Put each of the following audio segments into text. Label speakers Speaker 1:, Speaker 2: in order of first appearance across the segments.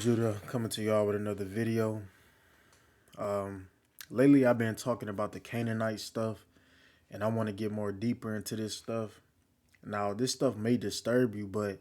Speaker 1: Judah coming to y'all with another video. Um, Lately I've been talking about the Canaanite stuff, and I want to get more deeper into this stuff. Now, this stuff may disturb you, but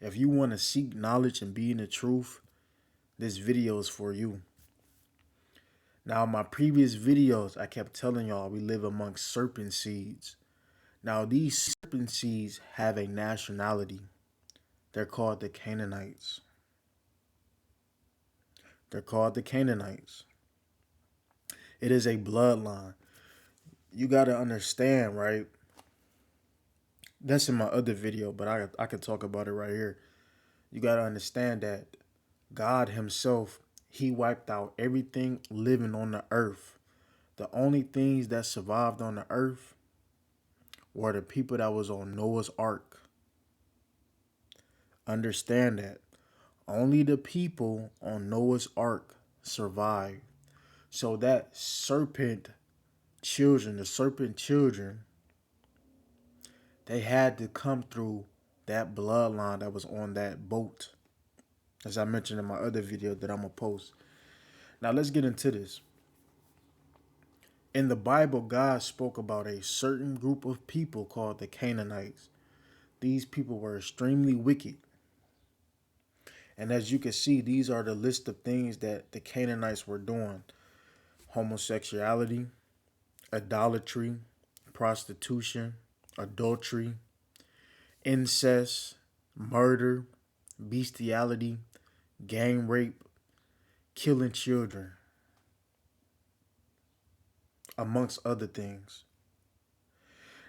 Speaker 1: if you want to seek knowledge and be in the truth, this video is for you. Now, in my previous videos, I kept telling y'all we live amongst serpent seeds. Now, these serpent seeds have a nationality. They're called the Canaanites. They're called the Canaanites. It is a bloodline. You got to understand, right? That's in my other video, but I could talk about it right here. You got to understand that God himself, he wiped out everything living on the earth. The only things that survived on the earth were the people that was on Noah's ark. Understand that. Only the people on Noah's ark survived. So that the serpent children, they had to come through that bloodline that was on that boat, as I mentioned in my other video that I'm going to post. Now, let's get into this. In the Bible, God spoke about a certain group of people called the Canaanites. These people were extremely wicked. And as you can see, these are the list of things that the Canaanites were doing: homosexuality, idolatry, prostitution, adultery, incest, murder, bestiality, gang rape, killing children, amongst other things.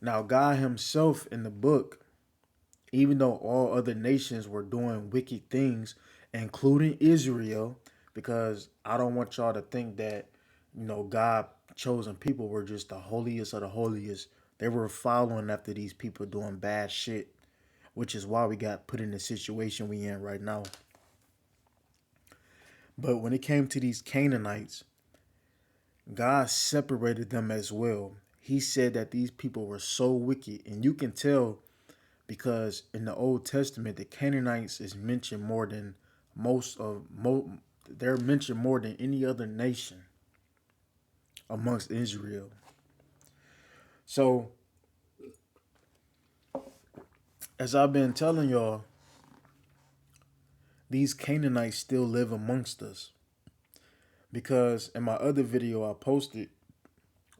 Speaker 1: Now, God himself in the book, even though all other nations were doing wicked things, including Israel, because I don't want y'all to think that, God chosen people were just the holiest of the holiest. They were following after these people doing bad shit, which is why we got put in the situation we in right now. But when it came to these Canaanites, God separated them as well. He said that these people were so wicked, and you can tell because in the Old Testament, the Canaanites is mentioned more than they're mentioned more than any other nation amongst Israel. So, as I've been telling y'all, these Canaanites still live amongst us. Because in my other video I posted,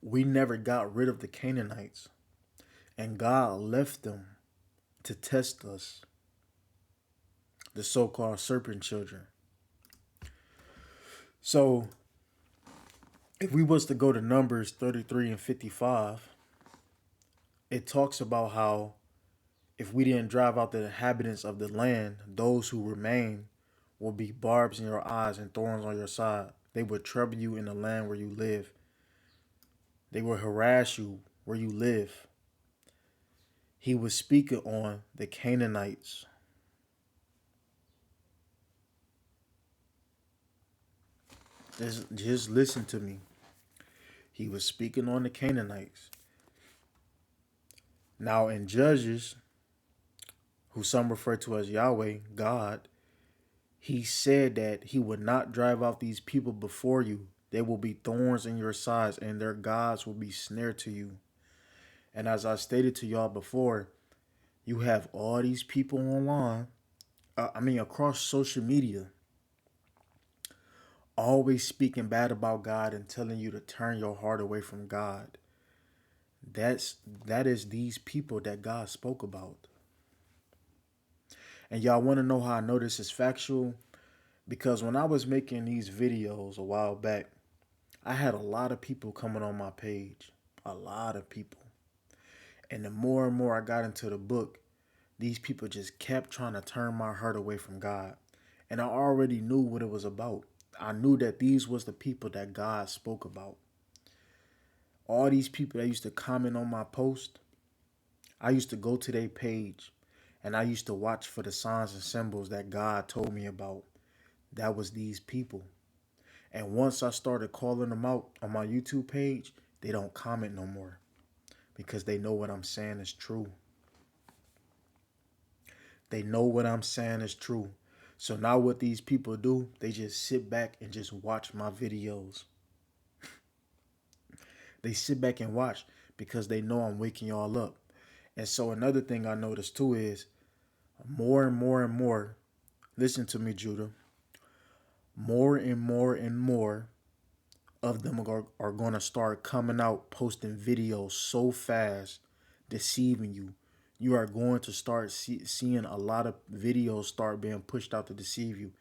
Speaker 1: we never got rid of the Canaanites. And God left them to test us, the so-called serpent children. So, if we was to go to Numbers 33 and 55, it talks about how if we didn't drive out the inhabitants of the land, those who remain will be barbs in your eyes and thorns on your side. They will trouble you in the land where you live. They will harass you where you live. He was speaking on the Canaanites. Just listen to me. He was speaking on the Canaanites. Now in Judges, who some refer to as Yahweh, God, he said that he would not drive out these people before you. They will be thorns in your sides, and their gods will be snare to you. And as I stated to y'all before, you have all these people online, across social media, always speaking bad about God and telling you to turn your heart away from God. That is these people that God spoke about. And y'all want to know how I know this is factual? Because when I was making these videos a while back, I had a lot of people coming on my page. A lot of people. And the more and more I got into the book, these people just kept trying to turn my heart away from God. And I already knew what it was about. I knew that these was the people that God spoke about. All these people that used to comment on my post, I used to go to their page and I used to watch for the signs and symbols that God told me about. That was these people. And once I started calling them out on my YouTube page, they don't comment no more because they know what I'm saying is true. They know what I'm saying is true. So now what these people do, they just sit back and just watch my videos. They sit back and watch because they know I'm waking y'all up. And so another thing I noticed too is more and more and more, listen to me, Judah, more and more and more of them are going to start coming out posting videos so fast, deceiving you. You are going to start seeing a lot of videos start being pushed out to deceive you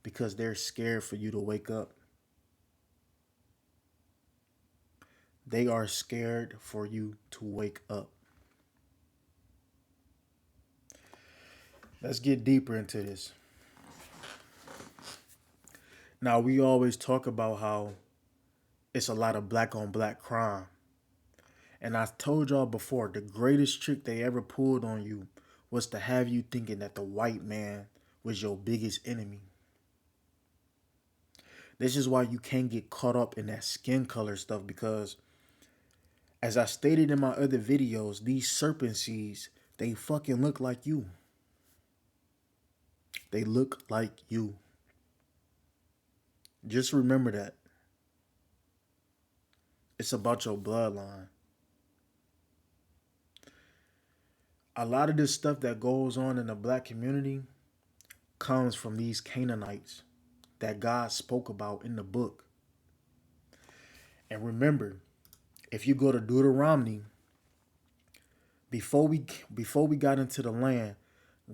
Speaker 1: because they're scared for you to wake up. They are scared for you to wake up. Let's get deeper into this. Now, we always talk about how it's a lot of black on black crime. And I told y'all before, the greatest trick they ever pulled on you was to have you thinking that the white man was your biggest enemy. This is why you can't get caught up in that skin color stuff because, as I stated in my other videos, these serpent seeds, they fucking look like you. They look like you. Just remember that. It's about your bloodline. A lot of this stuff that goes on in the black community comes from these Canaanites that God spoke about in the book. And remember, if you go to Deuteronomy, before we got into the land,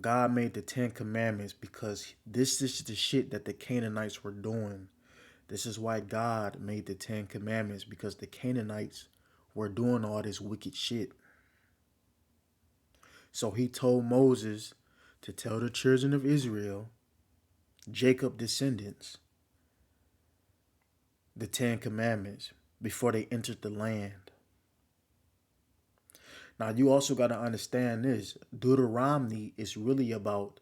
Speaker 1: God made the 10 Commandments because this is the shit that the Canaanites were doing. This is why God made the 10 Commandments, because the Canaanites were doing all this wicked shit. So he told Moses to tell the children of Israel, Jacob descendants, the 10 Commandments before they entered the land. Now you also got to understand this. Deuteronomy is really about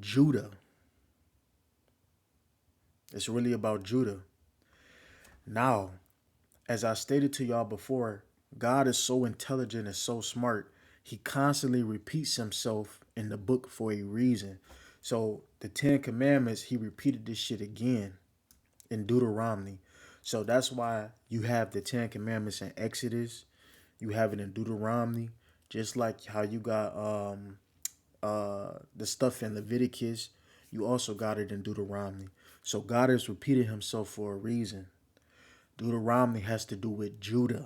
Speaker 1: Judah. It's really about Judah. Now, as I stated to y'all before, God is so intelligent and so smart. He constantly repeats himself in the book for a reason. So the 10 Commandments, he repeated this shit again in Deuteronomy. So that's why you have the 10 Commandments in Exodus. You have it in Deuteronomy. Just like how you got the stuff in Leviticus, you also got it in Deuteronomy. So God has repeated himself for a reason. Deuteronomy has to do with Judah.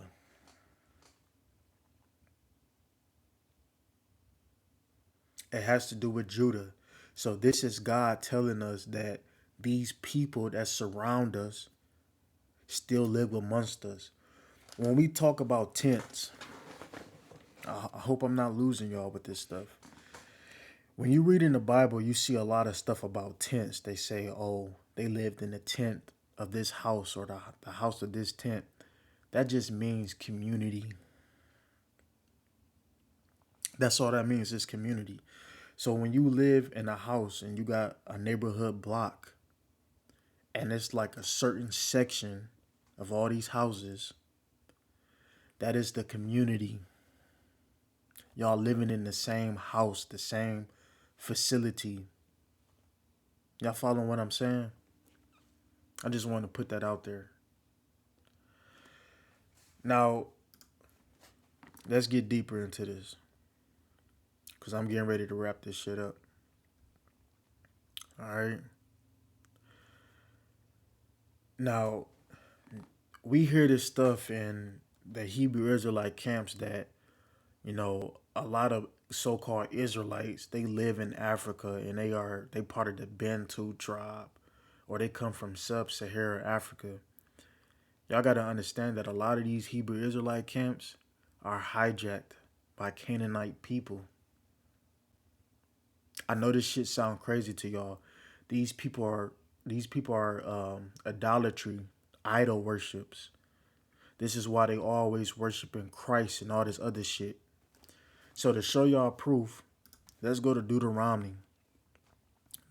Speaker 1: It has to do with Judah. So this is God telling us that these people that surround us still live amongst us. When we talk about tents, I hope I'm not losing y'all with this stuff. When you read in the Bible, you see a lot of stuff about tents. They say, oh, they lived in the tent of this house or the house of this tent. That just means community. That's all that means is community. So when you live in a house and you got a neighborhood block and it's like a certain section of all these houses, that is the community. Y'all living in the same house, the same facility. Y'all following what I'm saying? I just want to put that out there. Now, let's get deeper into this because I'm getting ready to wrap this shit up. All right. Now, we hear this stuff in the Hebrew Israelite camps that, a lot of so-called Israelites, they live in Africa and they part of the Bantu tribe or they come from sub-Saharan Africa. Y'all got to understand that a lot of these Hebrew Israelite camps are hijacked by Canaanite people. I know this shit sound crazy to y'all. These people are idolatry, idol worships. This is why they always worshiping Christ and all this other shit. So to show y'all proof, let's go to Deuteronomy.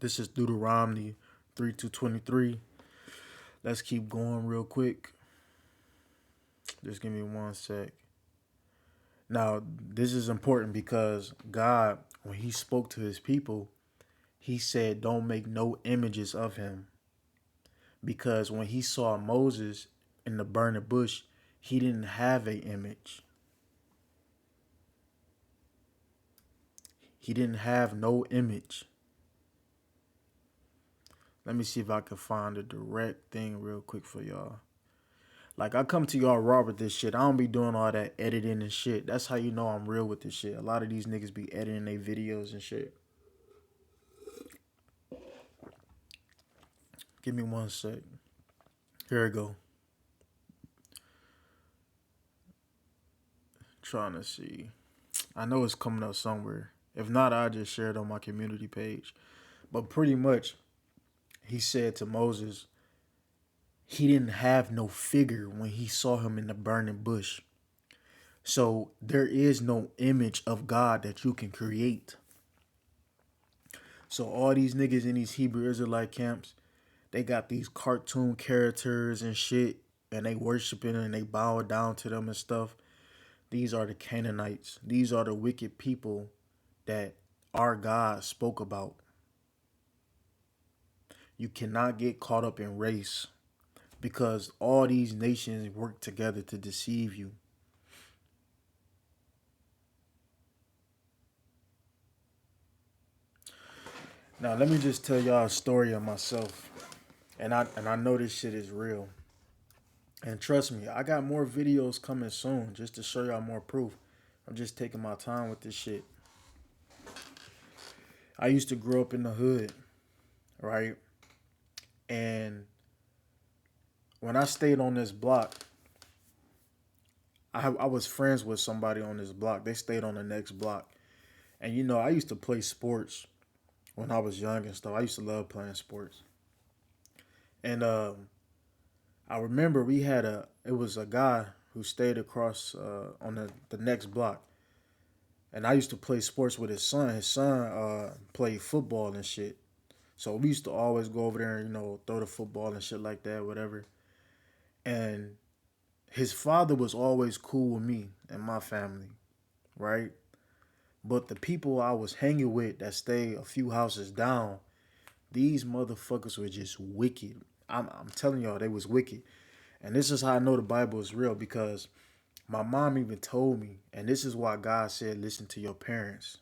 Speaker 1: This is Deuteronomy 3-23. Let's keep going real quick. Just give me one sec. Now, this is important because God, when he spoke to his people, he said, don't make no images of him. Because when he saw Moses in the burning bush, he didn't have an image. He didn't have no image. Let me see if I can find a direct thing real quick for y'all. Like, I come to y'all raw with this shit. I don't be doing all that editing and shit. That's how you know I'm real with this shit. A lot of these niggas be editing their videos and shit. Give me 1 sec. Here we go. Trying to see. I know it's coming up somewhere. If not, I'll just share it on my community page. But pretty much, he said to Moses, he didn't have no figure when he saw him in the burning bush. So there is no image of God that you can create. So all these niggas in these Hebrew Israelite camps, they got these cartoon characters and shit, and they worshiping and they bow down to them and stuff. These are the Canaanites. These are the wicked people that our God spoke about. You cannot get caught up in race because all these nations work together to deceive you. Now let me just tell y'all a story of myself. And I know this shit is real. And trust me, I got more videos coming soon just to show y'all more proof. I'm just taking my time with this shit. I used to grow up in the hood, right? And when I stayed on this block, I was friends with somebody on this block. They stayed on the next block. And you know, I used to play sports when I was young and stuff. I used to love playing sports. And I remember it was a guy who stayed across on the next block. And I used to play sports with his son. His son played football and shit. So we used to always go over there and, throw the football and shit like that, whatever. And his father was always cool with me and my family, right? But the people I was hanging with that stay a few houses down, these motherfuckers were just wicked. I'm telling y'all, they was wicked. And this is how I know the Bible is real, because my mom even told me, and this is why God said, listen to your parents.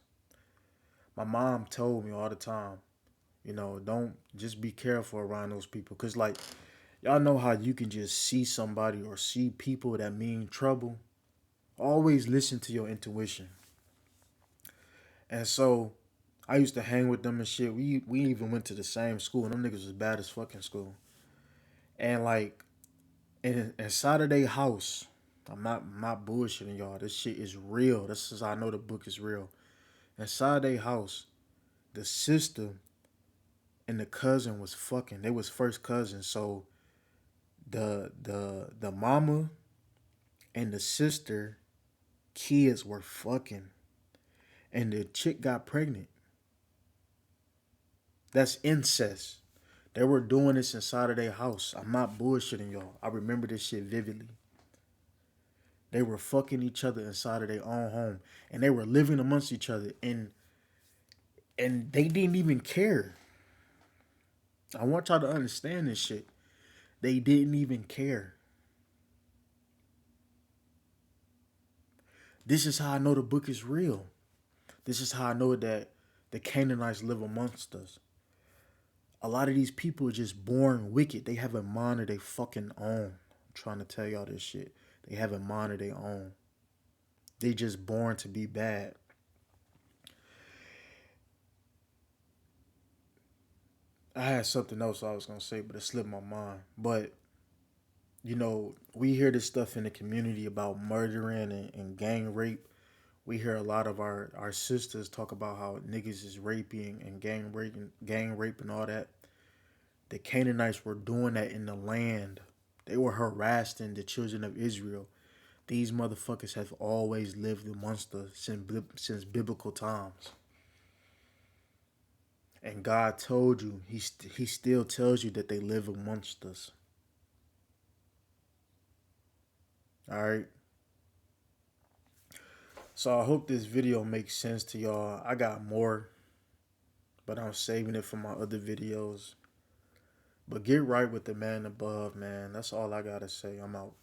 Speaker 1: My mom told me all the time, don't just be careful around those people. Because, like, y'all know how you can just see somebody or see people that mean trouble. Always listen to your intuition. And so I used to hang with them and shit. We even went to the same school, and them niggas was bad as fucking school. And like inside of their house, I'm not bullshitting y'all. This shit is real. This is how I know the book is real. Inside their house, the sister and the cousin was fucking. They was first cousins. So the mama and the sister kids were fucking, and the chick got pregnant. That's incest. They were doing this inside of their house. I'm not bullshitting y'all. I remember this shit vividly. They were fucking each other inside of their own home, and they were living amongst each other, and they didn't even care. I want y'all to understand this shit. They didn't even care. This is how I know the book is real. This is how I know that the Canaanites live amongst us. A lot of these people are just born wicked. They have a mind of their fucking own. I'm trying to tell y'all this shit. They have a mind of their own. They just born to be bad. I had something else I was gonna say, but it slipped my mind. But we hear this stuff in the community about murdering and gang rape. We hear a lot of our sisters talk about how niggas is raping and gang rape and all that. The Canaanites were doing that in the land. They were harassing the children of Israel. These motherfuckers have always lived amongst us since biblical times. And God told you, he still tells you that they live amongst us. All right. So I hope this video makes sense to y'all. I got more, but but I'm saving it for my other videos. But get right with the man above, man. That's all I gotta say. I'm out.